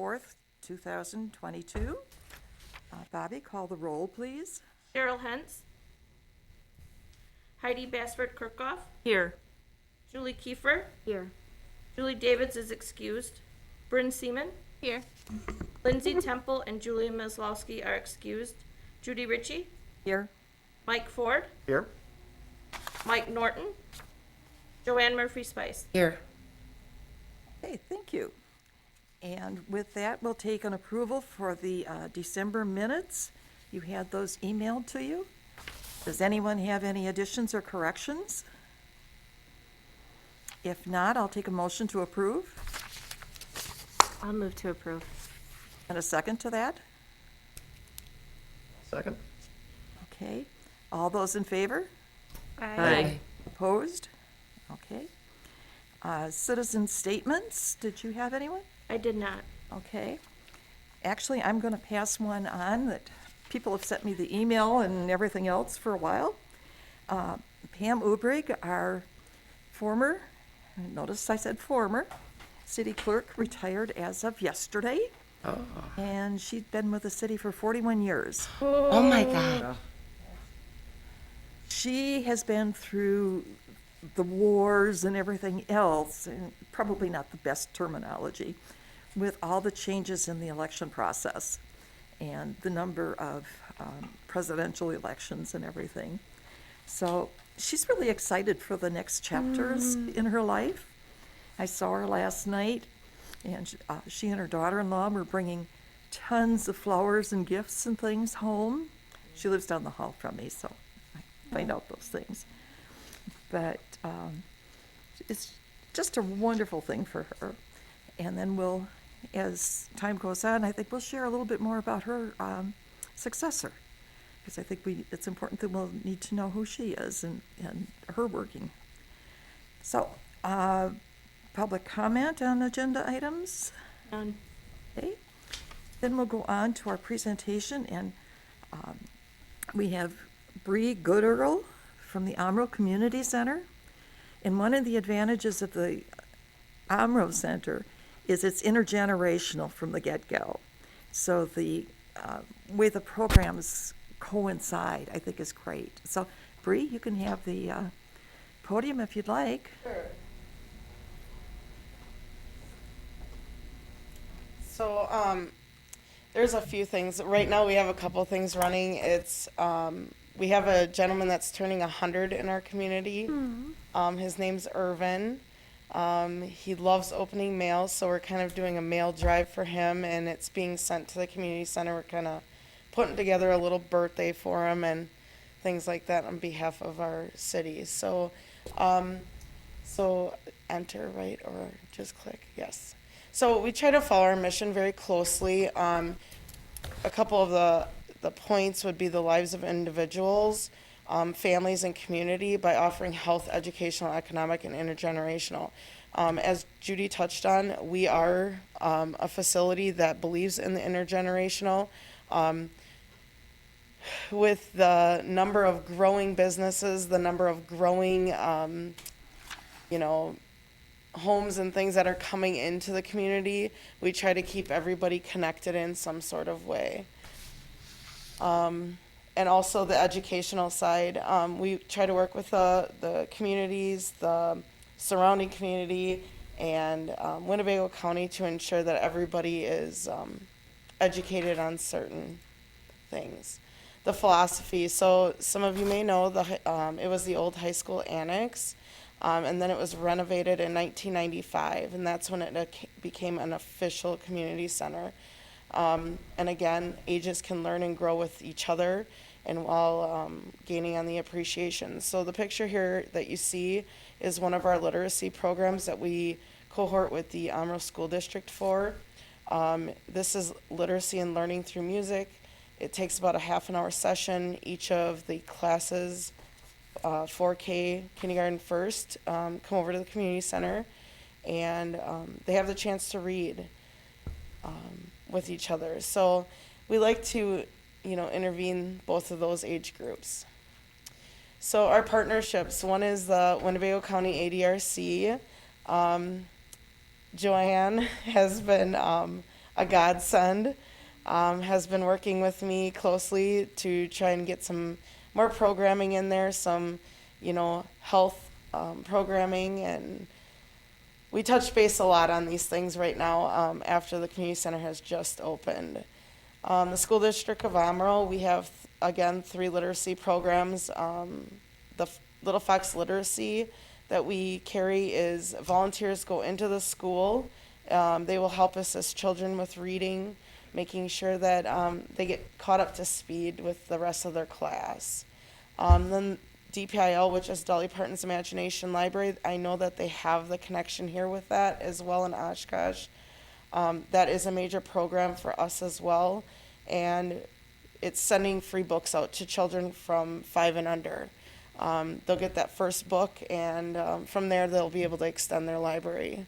4th, 2022. Bobby, call the roll, please. Cheryl Hentz. Heidi Bassford Kirkhoff. Here. Julie Kiefer. Here. Julie Davids is excused. Bryn Seaman. Here. Lindsay Temple and Julia Maslowski are excused. Judy Ritchie. Here. Mike Ford. Here. Mike Norton. Joanne Murphy Spice. Here. Okay, thank you. And with that, we'll take an approval for the December minutes. You had those emailed to you. Does anyone have any additions or corrections? If not, I'll take a motion to approve. I'll move to approve. And a second to that? Second. Okay. All those in favor? Aye. Opposed? Okay. Citizen statements, did you have anyone? I did not. Okay. Actually, I'm going to pass one on that people have sent me the email and everything else for a while. Pam Ubrig, our former, notice I said former, city clerk, retired as of yesterday. Oh. And she'd been with the city for 41 years. Oh my God. She has been through the wars and everything else, and probably not the best terminology, with all the changes in the election process and the number of presidential elections and everything. So she's really excited for the next chapters in her life. I saw her last night, and she and her daughter-in-law were bringing tons of flowers and gifts and things home. She lives down the hall from me, so I find out those things. But it's just a wonderful thing for her. And then we'll, as time goes on, I think we'll share a little bit more about her successor. Because I think it's important that we'll need to know who she is and her working. So, public comment on agenda items? None. Okay. Then we'll go on to our presentation, and we have Bree Gooderl from the Amro Community Center. And one of the advantages of the Amro Center is it's intergenerational from the get-go. So the way the programs coincide, I think, is great. So, Bree, you can have the podium if you'd like. Sure. So, there's a few things. Right now, we have a couple things running. It's we have a gentleman that's turning 100 in our community. His name's Irvin. He loves opening mail, so we're kind of doing a mail drive for him, and it's being sent to the community center. We're kind of putting together a little birthday for him and things like that on behalf of our city. So, so enter, right, or just click, yes. So we try to follow our mission very closely. A couple of the points would be the lives of individuals, families, and community by offering health, educational, economic, and intergenerational. As Judy touched on, we are a facility that believes in the intergenerational. With the number of growing businesses, the number of growing, homes and things that are coming into the community, we try to keep everybody connected in some sort of way. And also the educational side, we try to work with the communities, the surrounding community, and Winnebago County to ensure that everybody is educated on certain things. The philosophy, so some of you may know, it was the old high school annex, and then it was renovated in 1995, and that's when it became an official community center. And again, ages can learn and grow with each other, and while gaining on the appreciation. So the picture here that you see is one of our literacy programs that we cohort with the Amro School District for. This is literacy and learning through music. It takes about a half an hour session. Each of the classes, 4K, kindergarten first, come over to the community center, and they have the chance to read with each other. So we like to, intervene both of those age groups. So our partnerships, one is the Winnebago County ADRC. Joanne has been a godsend. Has been working with me closely to try and get some more programming in there, some, health programming, and we touch base a lot on these things right now after the community center has just opened. The school district of Amro, we have again 3 literacy programs. Little Fox Literacy that we carry is volunteers go into the school. They will help assist children with reading, making sure that they get caught up to speed with the rest of their class. Then DPIL, which is Dolly Parton's Imagination Library, I know that they have the connection here with that as well in Oshkosh. That is a major program for us as well, and it's sending free books out to children from 5 and under. They'll get that first book, and from there they'll be able to extend their library.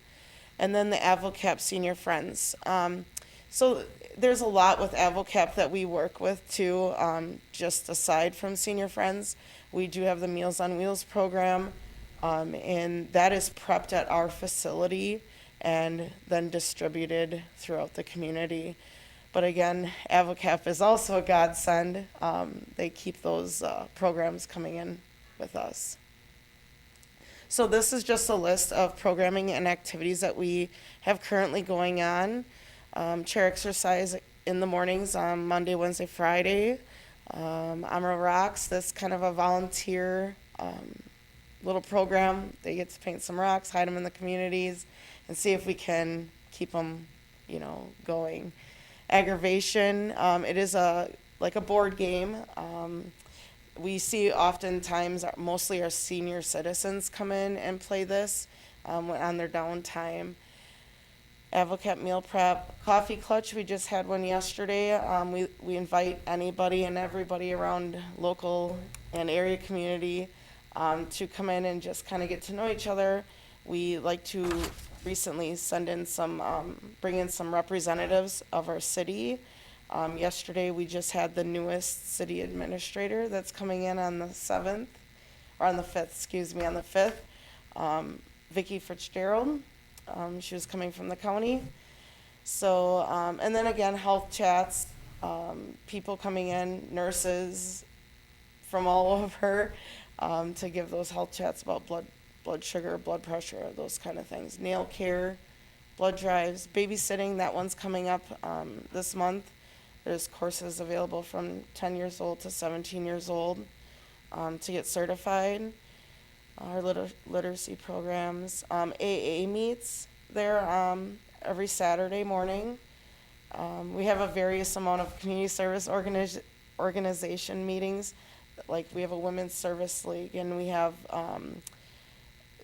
And then the AVOCAP Senior Friends. So there's a lot with AVOCAP that we work with too, just aside from Senior Friends. We do have the Meals on Wheels program, and that is prepped at our facility and then distributed throughout the community. But again, AVOCAP is also a godsend. They keep those programs coming in with us. So this is just a list of programming and activities that we have currently going on. Chair exercise in the mornings on Monday, Wednesday, Friday. Amro Rocks, that's kind of a volunteer little program. They get to paint some rocks, hide them in the communities, and see if we can keep them, going. Aggravation, it is like a board game. We see oftentimes mostly our senior citizens come in and play this on their downtime. AVOCAP meal prep, coffee clutch, we just had one yesterday. We invite anybody and everybody around local and area community to come in and just kind of get to know each other. We like to recently bring in some representatives of our city. Yesterday we just had the newest city administrator that's coming in on the 7th, or on the 5th, on the 5th. Vicki Fitzgerald. She was coming from the county. So, and then again, health chats, people coming in, nurses from all over, to give those health chats about blood sugar, blood pressure, those kind of things. Nail care, blood drives, babysitting, that one's coming up this month. There's courses available from 10 years old to 17 years old to get certified. Our literacy programs, AA meets there every Saturday morning. We have a various amount of community service organization meetings. Like we have a women's service league, and we have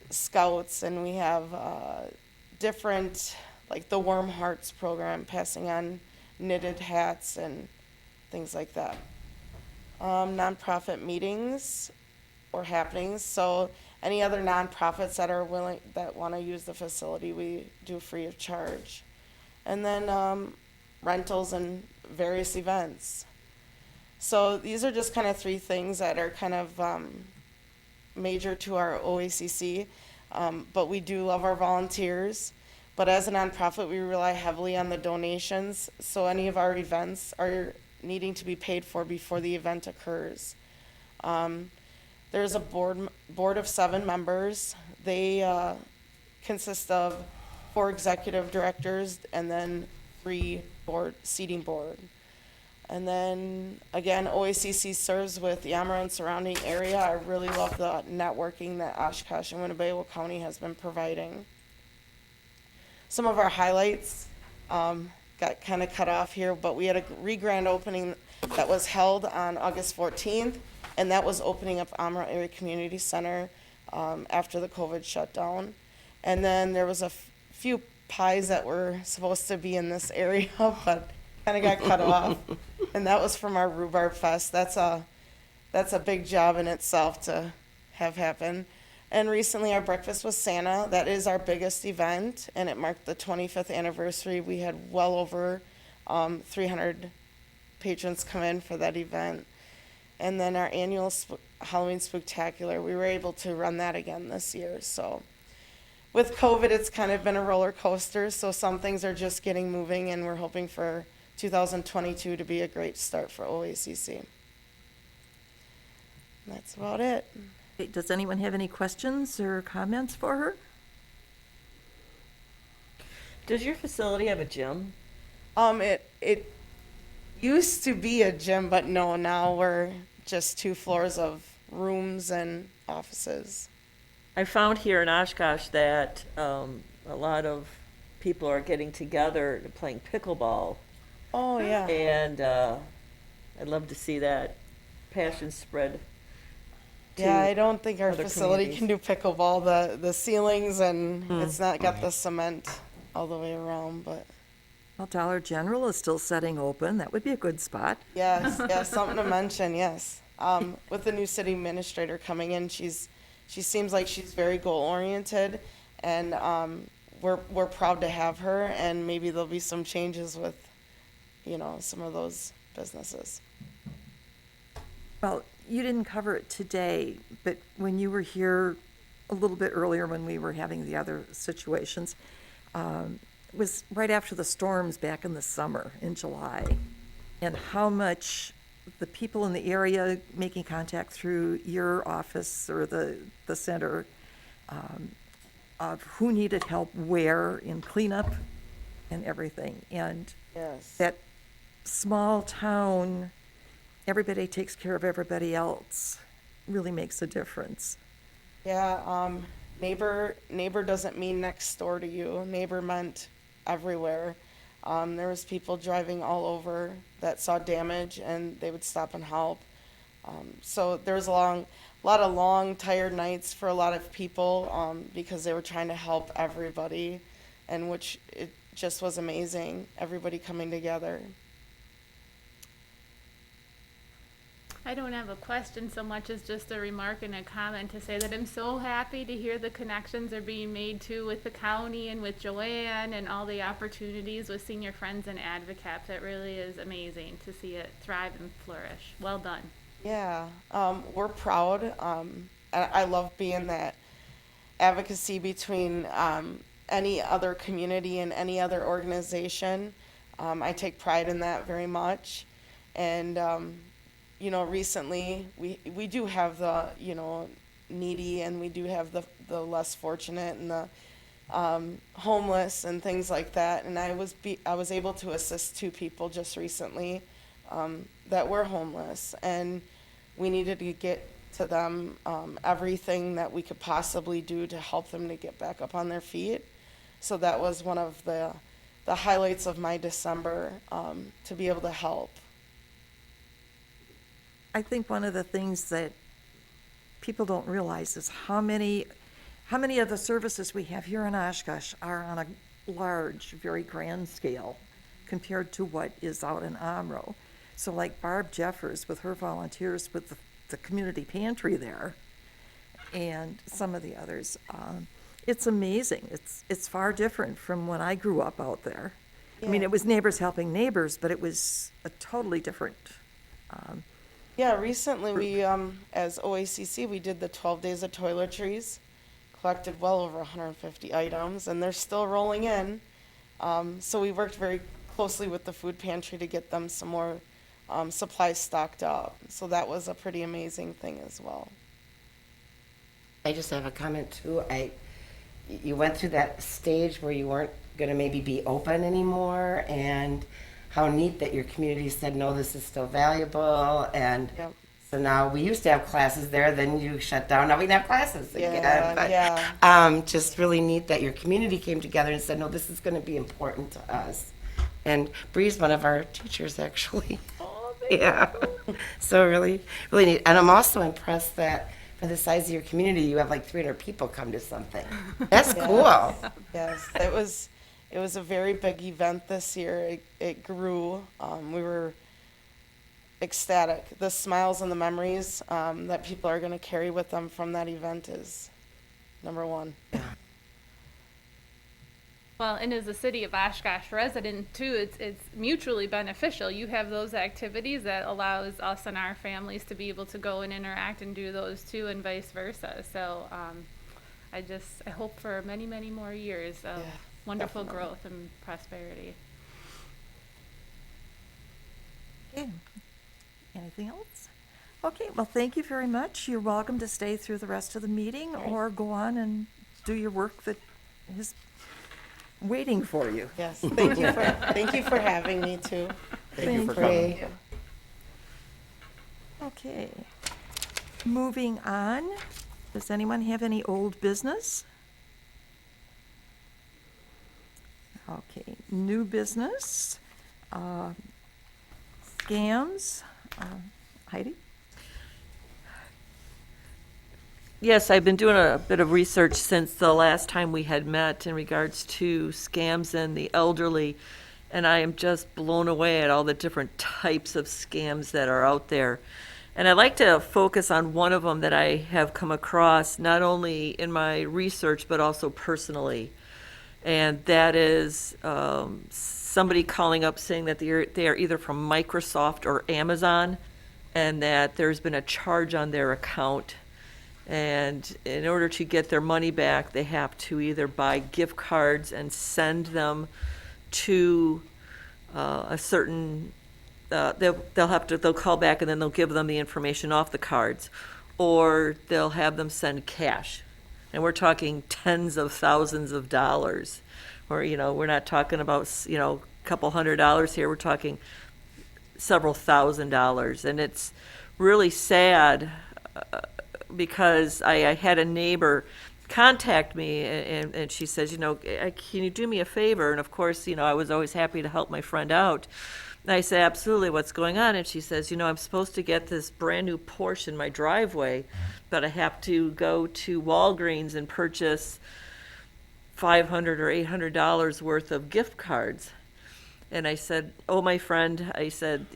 scouts, and we have different, like the Warm Hearts program, passing on knitted hats and things like that. Nonprofit meetings or happenings. So any other nonprofits that want to use the facility, we do free of charge. And then rentals and various events. So these are just kind of 3 things that are kind of major to our OACC. But we do love our volunteers. But as a nonprofit, we rely heavily on the donations. So any of our events are needing to be paid for before the event occurs. There's a board of 7 members. They consist of 4 executive directors and then 3 seating board. And then again, OACC serves with the Amro and surrounding area. I really love the networking that Oshkosh and Winnebago County has been providing. Some of our highlights got kind of cut off here, but we had a re-grand opening that was held on August 14th, and that was opening up Amro Area Community Center after the COVID shutdown. And then there was a few pies that were supposed to be in this area, but kind of got cut off. And that was from our Rhubarb Fest. That's a big job in itself to have happen. And recently our Breakfast with Santa, that is our biggest event, and it marked the 25th anniversary. We had well over 300 patrons come in for that event. And then our annual Halloween Spooktacular, we were able to run that again this year. So with COVID, it's kind of been a roller coaster. So some things are just getting moving, and we're hoping for 2022 to be a great start for OACC. That's about it. Okay, does anyone have any questions or comments for her? Does your facility have a gym? It used to be a gym, but no, now we're just 2 floors of rooms and offices. I found here in Oshkosh that a lot of people are getting together and playing pickleball, Oh yeah. and I'd love to see that passion spread. Yeah, to I don't think our other facility can do pickleball. The ceilings and it's not got Right. the cement all the way around, but Well, Dollar General is still setting open. That would be a good spot. yes, something to mention, yes. With the new city administrator coming in, she seems like she's very goal oriented, and we're proud to have her, and maybe there'll be some changes with, some of those businesses. Well, you didn't cover it today, but when you were here a little bit earlier when we were having the other situations, it was right after the storms back in the summer in July, and how much the people in the area making contact through your office or the center of who needed help where in cleanup and everything. And Yes. that small town, everybody takes care of everybody else, really makes a difference. Yeah, neighbor doesn't mean next door to you. Neighbor meant everywhere. There was people driving all over that saw damage, and they would stop and help. So there was a lot of long, tired nights for a lot of people because they were trying to help everybody, and which it just was amazing. Everybody coming together. I don't have a question so much as just a remark and a comment to say that I'm so happy to hear the connections are being made too with the county and with Joanne and all the opportunities with senior friends and advocates. It really is amazing to see it thrive and flourish. Well done. Yeah, we're proud. And I love being that advocacy between any other community and any other organization. I take pride in that very much. And, recently we do have the, needy, and we do have the less fortunate and the homeless and things like that. And I was able to assist 2 people just recently that were homeless, and we needed to get to them everything that we could possibly do to help them to get back up on their feet. So that was one of the highlights of my December, to be able to help. I think one of the things that people don't realize is how many of the services we have here in Oshkosh are on a large, very grand scale compared to what is out in Amro. So like Barb Jeffers with her volunteers with the community pantry there and some of the others, it's amazing. It's far different from when I grew up out there. I mean, Yeah. it was neighbors helping neighbors, but it was a totally different. Yeah, recently we, as OACC, we did the 12 days of toiletries, collected well over 150 items, and they're still rolling in. So we worked very closely with the food pantry to get them some more supplies stocked up. So that was a pretty amazing thing as well. I just have a comment too. You went through that stage where you weren't going to maybe be open anymore, and how neat that your community said, no, this is still valuable. And Yep. so now we used to have classes there, then you shut down, now we can have classes again. Yeah, But, yeah. just really neat that your community came together and said, no, this is going to be important to us. And Bree's one of our teachers, actually. Oh, Yeah. So really, really neat. And I'm also impressed that for the size of your community, you have like 300 people come to something. That's cool. Yes, it was a very big event this year. It grew. We were ecstatic. The smiles and the memories that people are going to carry with them from that event is number one. Well, and as a city of Oshkosh resident too, it's mutually beneficial. You have those activities that allows us and our families to be able to go and interact and do those too, and vice versa. So I hope for many, many more years of Yeah, wonderful definitely. growth and prosperity. Okay. Anything else? Okay, well, thank you very much. You're welcome to stay through the rest of the meeting or go on and do your work that is waiting for you. Yes, thank you for having me too. Thank you for Great. coming. Okay. Moving on. Does anyone have any old business? Okay, new business. Scams. Heidi? Yes, I've been doing a bit of research since the last time we had met in regards to scams and the elderly, and I am just blown away at all the different types of scams that are out there. And I'd like to focus on one of them that I have come across, not only in my research, but also personally. And that is somebody calling up saying that they are either from Microsoft or Amazon, and that there's been a charge on their account. And in order to get their money back, they have to either buy gift cards and send them to a certain, they'll call back and then they'll give them the information off the cards, or they'll have them send cash. And we're talking tens of thousands of dollars, or, we're not talking about, a couple $100 here, we're talking several $1,000s. And it's really sad because I had a neighbor contact me and she says, can you do me a favor? And of course, I was always happy to help my friend out. And I say, absolutely, what's going on? And she says, I'm supposed to get this brand new Porsche in my driveway, but I have to go to Walgreens and purchase $500 or $800 worth of gift cards. And I said, oh, my friend, I said,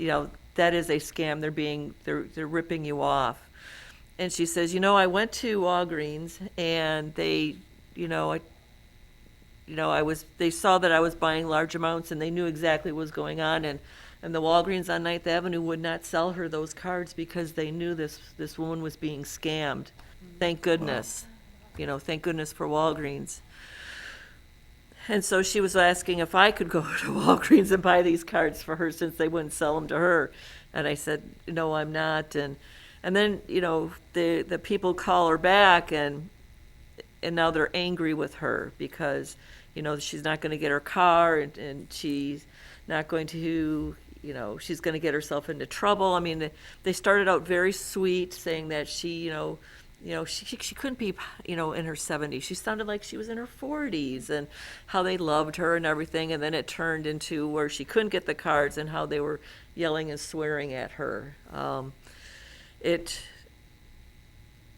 that is a scam. They're ripping you off. And she says, I went to Walgreens and they, they saw that I was buying large amounts and they knew exactly what was going on. And the Walgreens on 9th Avenue would not sell her those cards because they knew this woman was being scammed. Thank goodness. Thank goodness for Walgreens. And so she was asking if I could go to Walgreens and buy these cards for her since they wouldn't sell them to her. And I said, no, I'm not. And then, the people call her back and now they're angry with her because, she's not going to get her car and she's not going to, she's going to get herself into trouble. I mean, they started out very sweet saying that she couldn't be, in her 70s. She sounded like she was in her 40s and how they loved her and everything. And then it turned into where she couldn't get the cards and how they were yelling and swearing at her.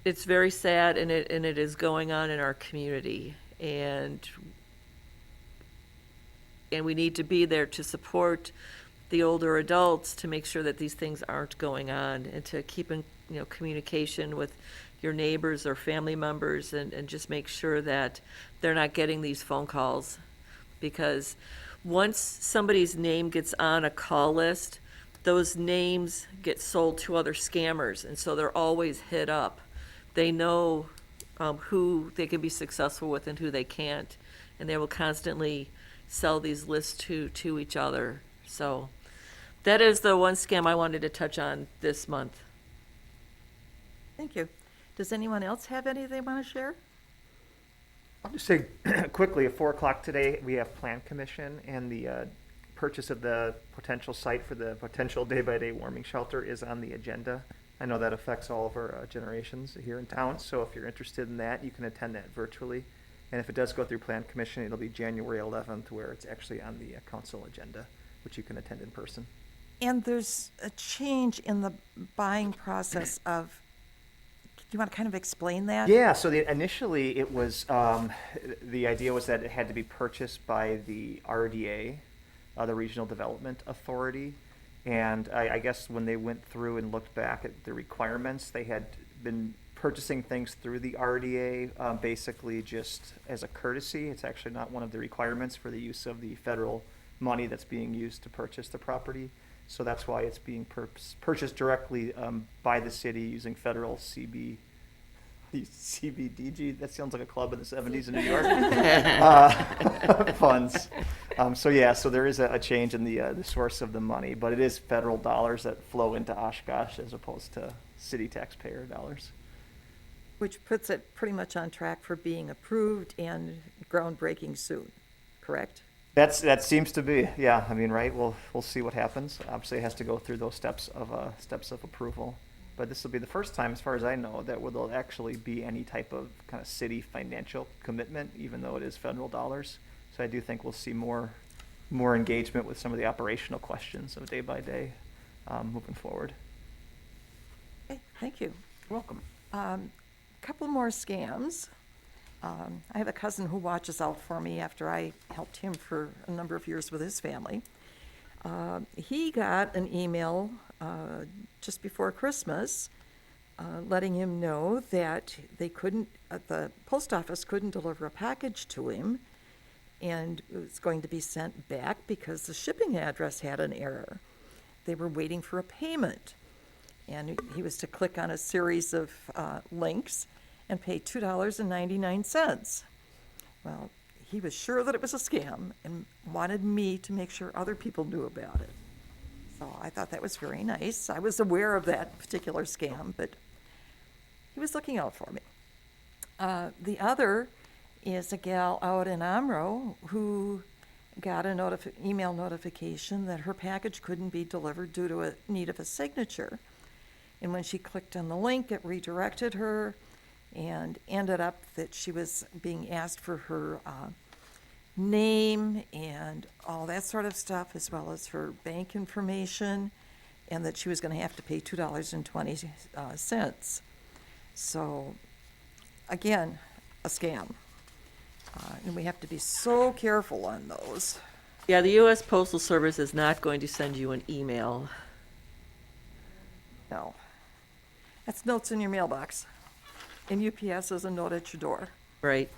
It's very sad, and it is going on in our community, and we need to be there to support the older adults to make sure that these things aren't going on, and to keep in communication with your neighbors or family members, and just make sure that they're not getting these phone calls, because once somebody's name gets on a call list, those names get sold to other scammers, and so they're always hit up. They know who they can be successful with and who they can't, and they will constantly sell these lists to each other. So that is the one scam I wanted to touch on this month. Thank you. Does anyone else have any they want to share? I'll just say quickly, at 4 o'clock today, we have Plan Commission, and the purchase of the potential site for the potential day-by-day warming shelter is on the agenda. I know that affects all of our generations here in town, so if you're interested in that, you can attend that virtually. And if it does go through Plan Commission, it'll be January 11th, where it's actually on the council agenda, which you can attend in person. And there's a change in the buying process of, do you want to kind of explain that? Yeah, so initially it was, the idea was that it had to be purchased by the RDA, the Regional Development Authority. And I guess when they went through and looked back at the requirements, they had been purchasing things through the RDA, basically just as a courtesy. It's actually not one of the requirements for the use of the federal money that's being used to purchase the property. So that's why it's being purchased directly by the city using federal CB, the CBDG, that sounds like a club in the 70s in New York, funds. So there is a change in the source of the money, but it is federal dollars that flow into Oshkosh as opposed to city taxpayer dollars. Which puts it pretty much on track for being approved and groundbreaking soon, correct? That seems to be, yeah. I mean, right? We'll see what happens. Obviously, it has to go through those steps of approval. But this will be the first time, as far as I know, that there'll actually be any type of kind of city financial commitment, even though it is federal dollars. So I do think we'll see more engagement with some of the operational questions of day by day moving forward. Okay, thank you. You're welcome. Couple more scams. I have a cousin who watches out for me after I helped him for a number of years with his family. He got an email just before Christmas letting him know that the post office couldn't deliver a package to him, and it was going to be sent back because the shipping address had an error. They were waiting for a payment, and he was to click on a series of links and pay $2.99. Well, he was sure that it was a scam and wanted me to make sure other people knew about it. So I thought that was very nice. I was aware of that particular scam, but he was looking out for me. The other is a gal out in Amro who got an email notification that her package couldn't be delivered due to a need of a signature. And when she clicked on the link, it redirected her and ended up that she was being asked for her name and all that sort of stuff, as well as her bank information, and that she was going to have to pay $2.20. So, again, a scam. And we have to be so careful on those. Yeah, the U.S. Postal Service is not going to send you an email. No. That's notes in your mailbox. And UPS is a note at your door. Right.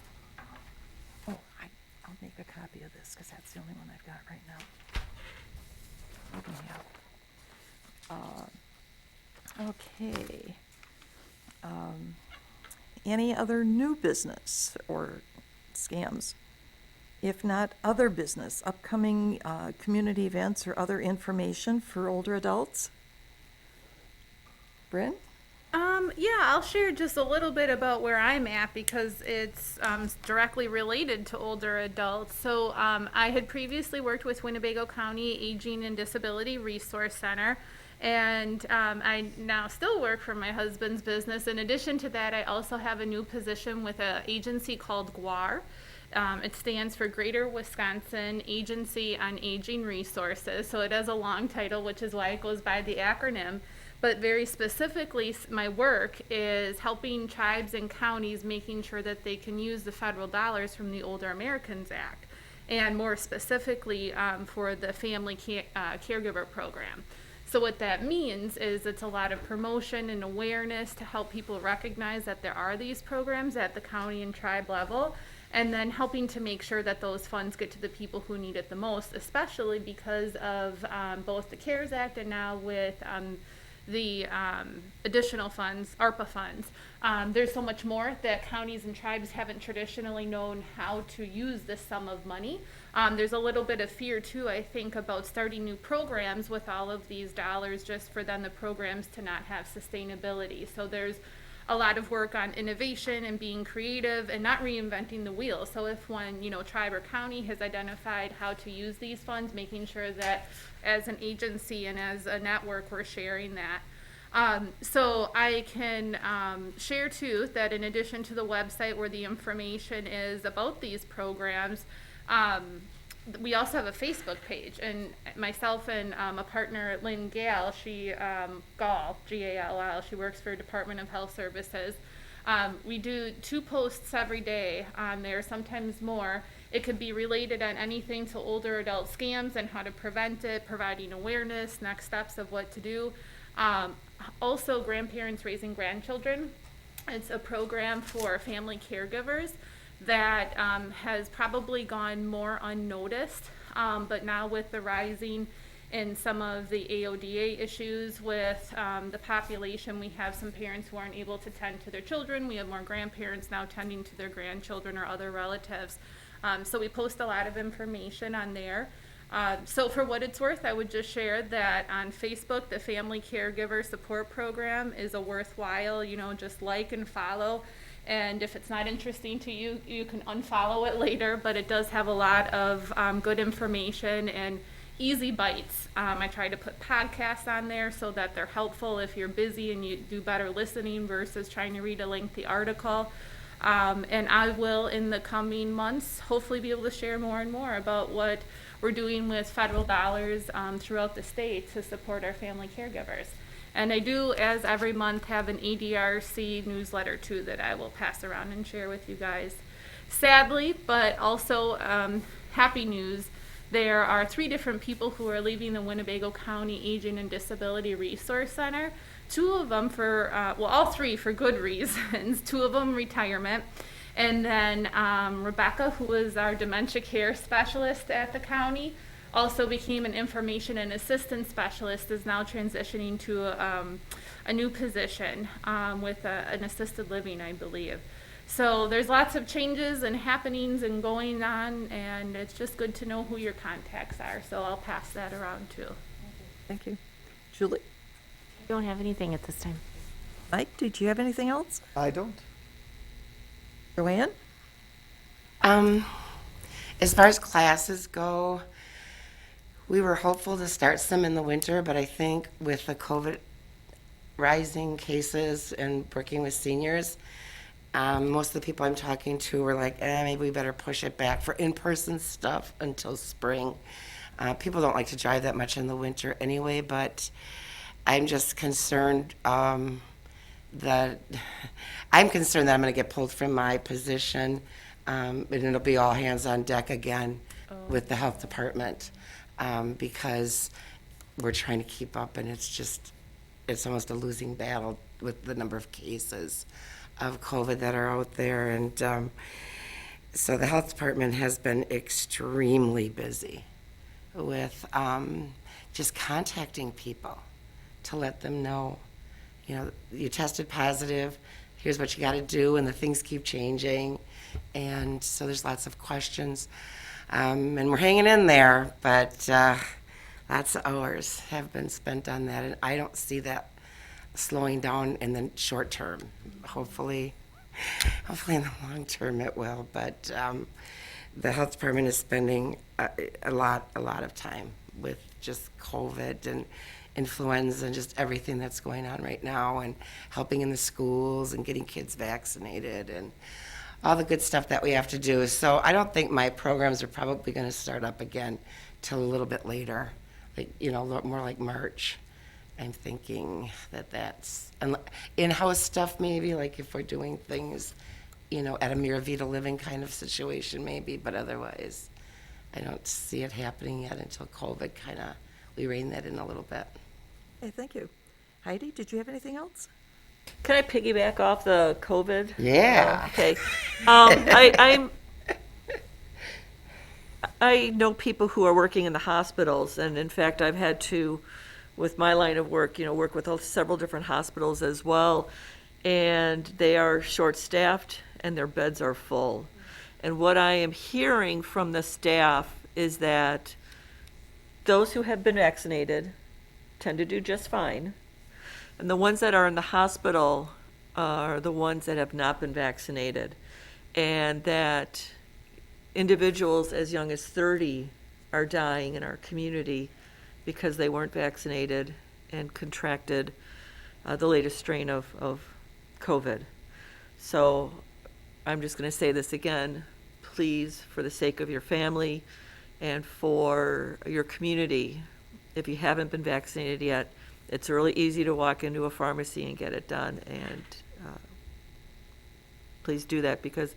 Oh, I'll make a copy of this because that's the only one I've got right now. Okay. Any other new business or scams? If not, other business, upcoming community events or other information for older adults? Bryn? Yeah, I'll share just a little bit about where I'm at because it's directly related to older adults. So I had previously worked with Winnebago County Aging and Disability Resource Center, and I now still work for my husband's business. In addition to that, I also have a new position with an agency called GWAR. It stands for Greater Wisconsin Agency on Aging Resources. So it has a long title, which is why it goes by the acronym. But very specifically, my work is helping tribes and counties making sure that they can use the federal dollars from the Older Americans Act, and more specifically for the Family Caregiver Program. So what that means is it's a lot of promotion and awareness to help people recognize that there are these programs at the county and tribe level, and then helping to make sure that those funds get to the people who need it the most, especially because of both the CARES Act and now with the additional funds, ARPA funds. There's so much more that counties and tribes haven't traditionally known how to use this sum of money. There's a little bit of fear too, I think, about starting new programs with all of these dollars just for then the programs to not have sustainability. So there's a lot of work on innovation and being creative and not reinventing the wheel. So if one, tribe or county has identified how to use these funds, making sure that as an agency and as a network, we're sharing that. So I can share too that in addition to the website where the information is about these programs, we also have a Facebook page, and myself and a partner, Lynn Gall, Gall, G-A-L-L, she works for Department of Health Services. We do 2 posts every day on there, sometimes more. It could be related on anything to older adult scams and how to prevent it, providing awareness, next steps of what to do. Also, Grandparents Raising Grandchildren. It's a program for family caregivers that has probably gone more unnoticed, but now with the rising in some of the AODA issues with the population. We have some parents who aren't able to tend to their children. We have more grandparents now tending to their grandchildren or other relatives. So we post a lot of information on there. So for what it's worth, I would just share that on Facebook, the Family Caregiver Support Program is a worthwhile, just like and follow. And if it's not interesting to you, you can unfollow it later, but it does have a lot of good information and easy bites. I try to put podcasts on there so that they're helpful if you're busy and you do better listening versus trying to read a lengthy article. And I will, in the coming months, hopefully be able to share more and more about what we're doing with federal dollars throughout the state to support our family caregivers. And I do, as every month, have an ADRC newsletter too that I will pass around and share with you guys. Sadly, but also happy news, there are 3 different people who are leaving the Winnebago County Aging and Disability Resource Center. 2 of them all 3 for good reasons. 2 of them retirement. And then Rebecca, who was our dementia care specialist at the county, also became an information and assistance specialist, is now transitioning to a new position with an assisted living, I believe. So there's lots of changes and happenings and going on, and it's just good to know who your contacts are. So I'll pass that around too. Thank you. Julie? I don't have anything at this time. Mike, did you have anything else? I don't. Joanne? As far as classes go, we were hopeful to start some in the winter, but I think with the COVID rising cases and working with seniors, most of the people I'm talking to were like, maybe we better push it back for in-person stuff until spring. People don't like to drive that much in the winter anyway, but I'm just concerned that I'm concerned that I'm going to get pulled from my position, and it'll be all hands on deck again with the health department, because we're trying to keep up, and it's almost a losing battle with the number of cases of COVID that are out there. And so the health department has been extremely busy with just contacting people to let them know, you tested positive, here's what you got to do, and the things keep changing. And so there's lots of questions. And we're hanging in there, but lots of hours have been spent on that, and I don't see that slowing down in the short term. Hopefully in the long term it will, but the health department is spending a lot of time with just COVID and influenza and just everything that's going on right now, and helping in the schools and getting kids vaccinated and all the good stuff that we have to do. So I don't think my programs are probably going to start up again till a little bit later, like, more like March. I'm thinking that's in-house stuff maybe, like if we're doing things, at a Mira Vita Living kind of situation maybe, but otherwise I don't see it happening yet until COVID we rein that in a little bit. Okay, thank you. Heidi, did you have anything else? Can I piggyback off the COVID? Yeah. Okay. I know people who are working in the hospitals, and in fact, I've had to, with my line of work, work with several different hospitals as well, and they are short-staffed and their beds are full. And what I am hearing from the staff is that those who have been vaccinated tend to do just fine, and the ones that are in the hospital are the ones that have not been vaccinated, and that individuals as young as 30 are dying in our community because they weren't vaccinated and contracted the latest strain of COVID. So I'm just going to say this again. Please, for the sake of your family and for your community, if you haven't been vaccinated yet, it's really easy to walk into a pharmacy and get it done. And please do that, because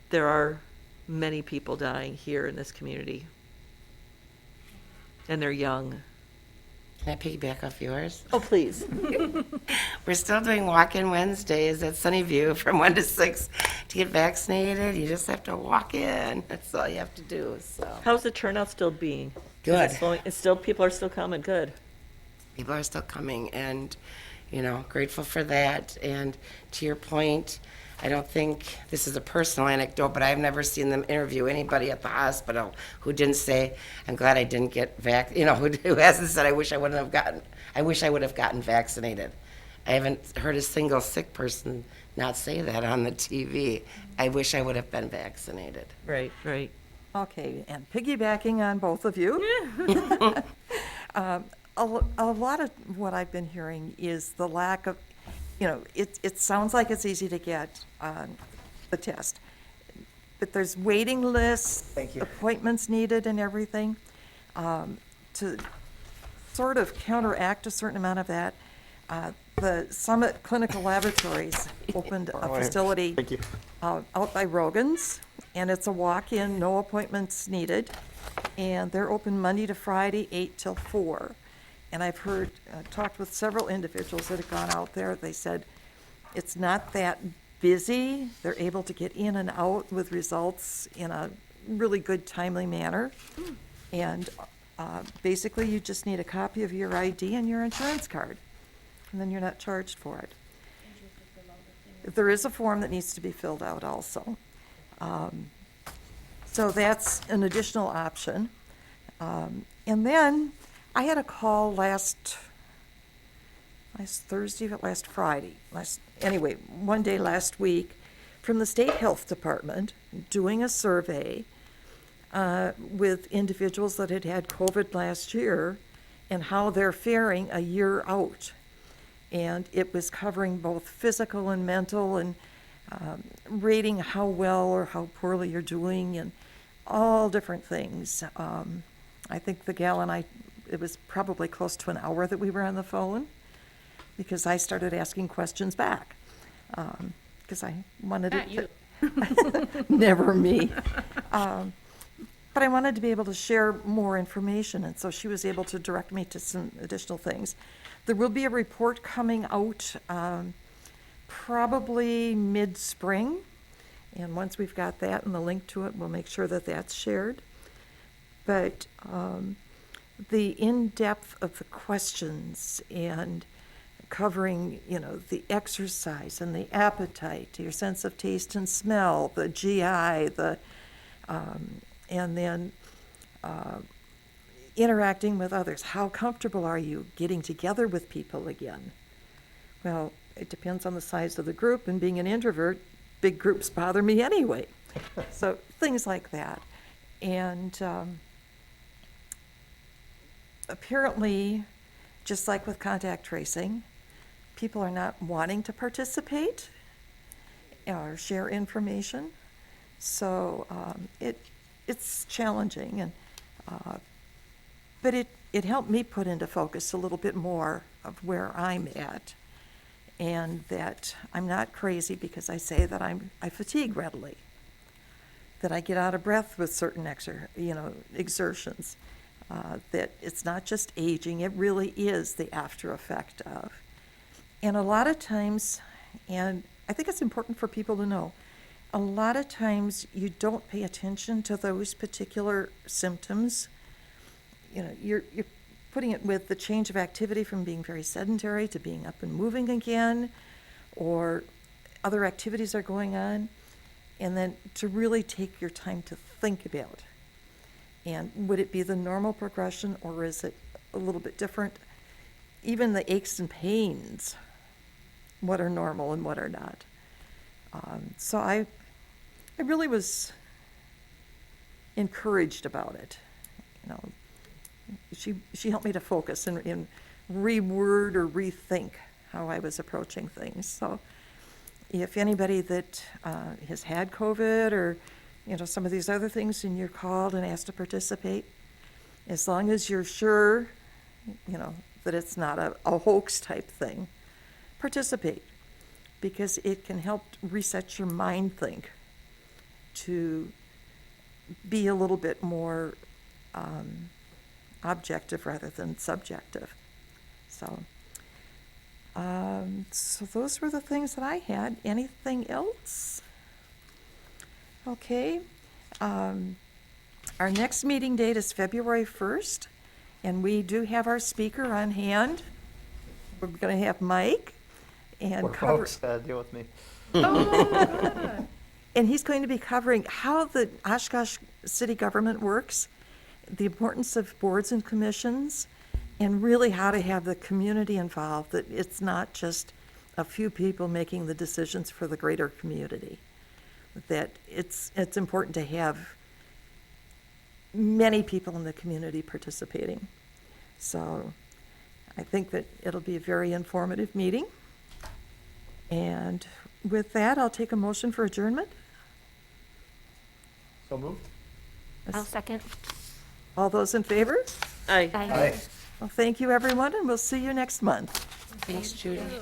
there are many people dying here in this community. And they're young. Can I piggyback off yours? Oh, please. We're still doing walk-in Wednesdays at Sunnyview from 1 to 6 to get vaccinated. You just have to walk in. That's all you have to do. So How's the turnout still being? Good. It's still, people are still coming, good. People are still coming, and grateful for that. And to your point, I don't think this is a personal anecdote, but I've never seen them interview anybody at the hospital who didn't say, "I'm glad I didn't get who hasn't said, I wish I would have gotten vaccinated." I haven't heard a single sick person not say that on the TV. I wish I would have been vaccinated. Right, right. Okay, and piggybacking on both of you, a lot of what I've been hearing is the lack of, it sounds like it's easy to get the test, but there's waiting lists, Thank you. appointments needed and everything. To sort of counteract a certain amount of that, the Summit Clinical Laboratories opened a facility Thank you. out by Rogan's, and it's a walk-in, no appointments needed, and they're open Monday to Friday, 8 till 4. And I've talked with several individuals that have gone out there. They said it's not that busy. They're able to get in and out with results in a really good, timely manner. And basically, you just need a copy of your ID and your insurance card, and then you're not charged for it. There is a form that needs to be filled out also. So that's an additional option. And then I had a call last Friday, one day last week, from the State Health Department doing a survey with individuals that had had COVID last year and how they're faring a year out. And it was covering both physical and mental, and rating how well or how poorly you're doing, and all different things. I think the gal and I, it was probably close to an hour that we were on the phone, because I started asking questions back, because I wanted Not to. you. Never me. But I wanted to be able to share more information, and so she was able to direct me to some additional things. There will be a report coming out probably mid-spring, and once we've got that and the link to it, we'll make sure that that's shared. But the in-depth of the questions and covering, the exercise and the appetite, your sense of taste and smell, the GI, and then interacting with others. How comfortable are you getting together with people again? Well, it depends on the size of the group, and being an introvert, big groups bother me anyway. So things like that. And apparently, just like with contact tracing, people are not wanting to participate or share information. So it's challenging, and but it helped me put into focus a little bit more of where I'm at, and that I'm not crazy because I say that I fatigue readily, that I get out of breath with certain exertions, that it's not just aging, it really is the after effect of. And a lot of times, and I think it's important for people to know, a lot of times you don't pay attention to those particular symptoms. You're putting it with the change of activity from being very sedentary to being up and moving again, or other activities are going on, and then to really take your time to think about, and would it be the normal progression, or is it a little bit different? Even the aches and pains, what are normal and what are not. So I really was encouraged about it. She helped me to focus and reword or rethink how I was approaching things. So if anybody that has had COVID or some of these other things, and you're called and asked to participate, as long as you're sure that it's not a hoax type thing, participate, because it can help reset your mind think to be a little bit more objective rather than subjective. So those were the things that I had. Anything else? Okay. Our next meeting date is February 1st, and we do have our speaker on hand. We're going to have Mike and Poor cover, folks, deal with me. and he's going to be covering how the Oshkosh city government works, the importance of boards and commissions, and really how to have the community involved, that it's not just a few people making the decisions for the greater community. That it's important to have many people in the community participating. So I think that it'll be a very informative meeting. And with that, I'll take a motion for adjournment. So moved? I'll second. All those in favor? Aye. Aye. Well, thank you, everyone, and we'll see you next month. Thanks, Judy. Ew.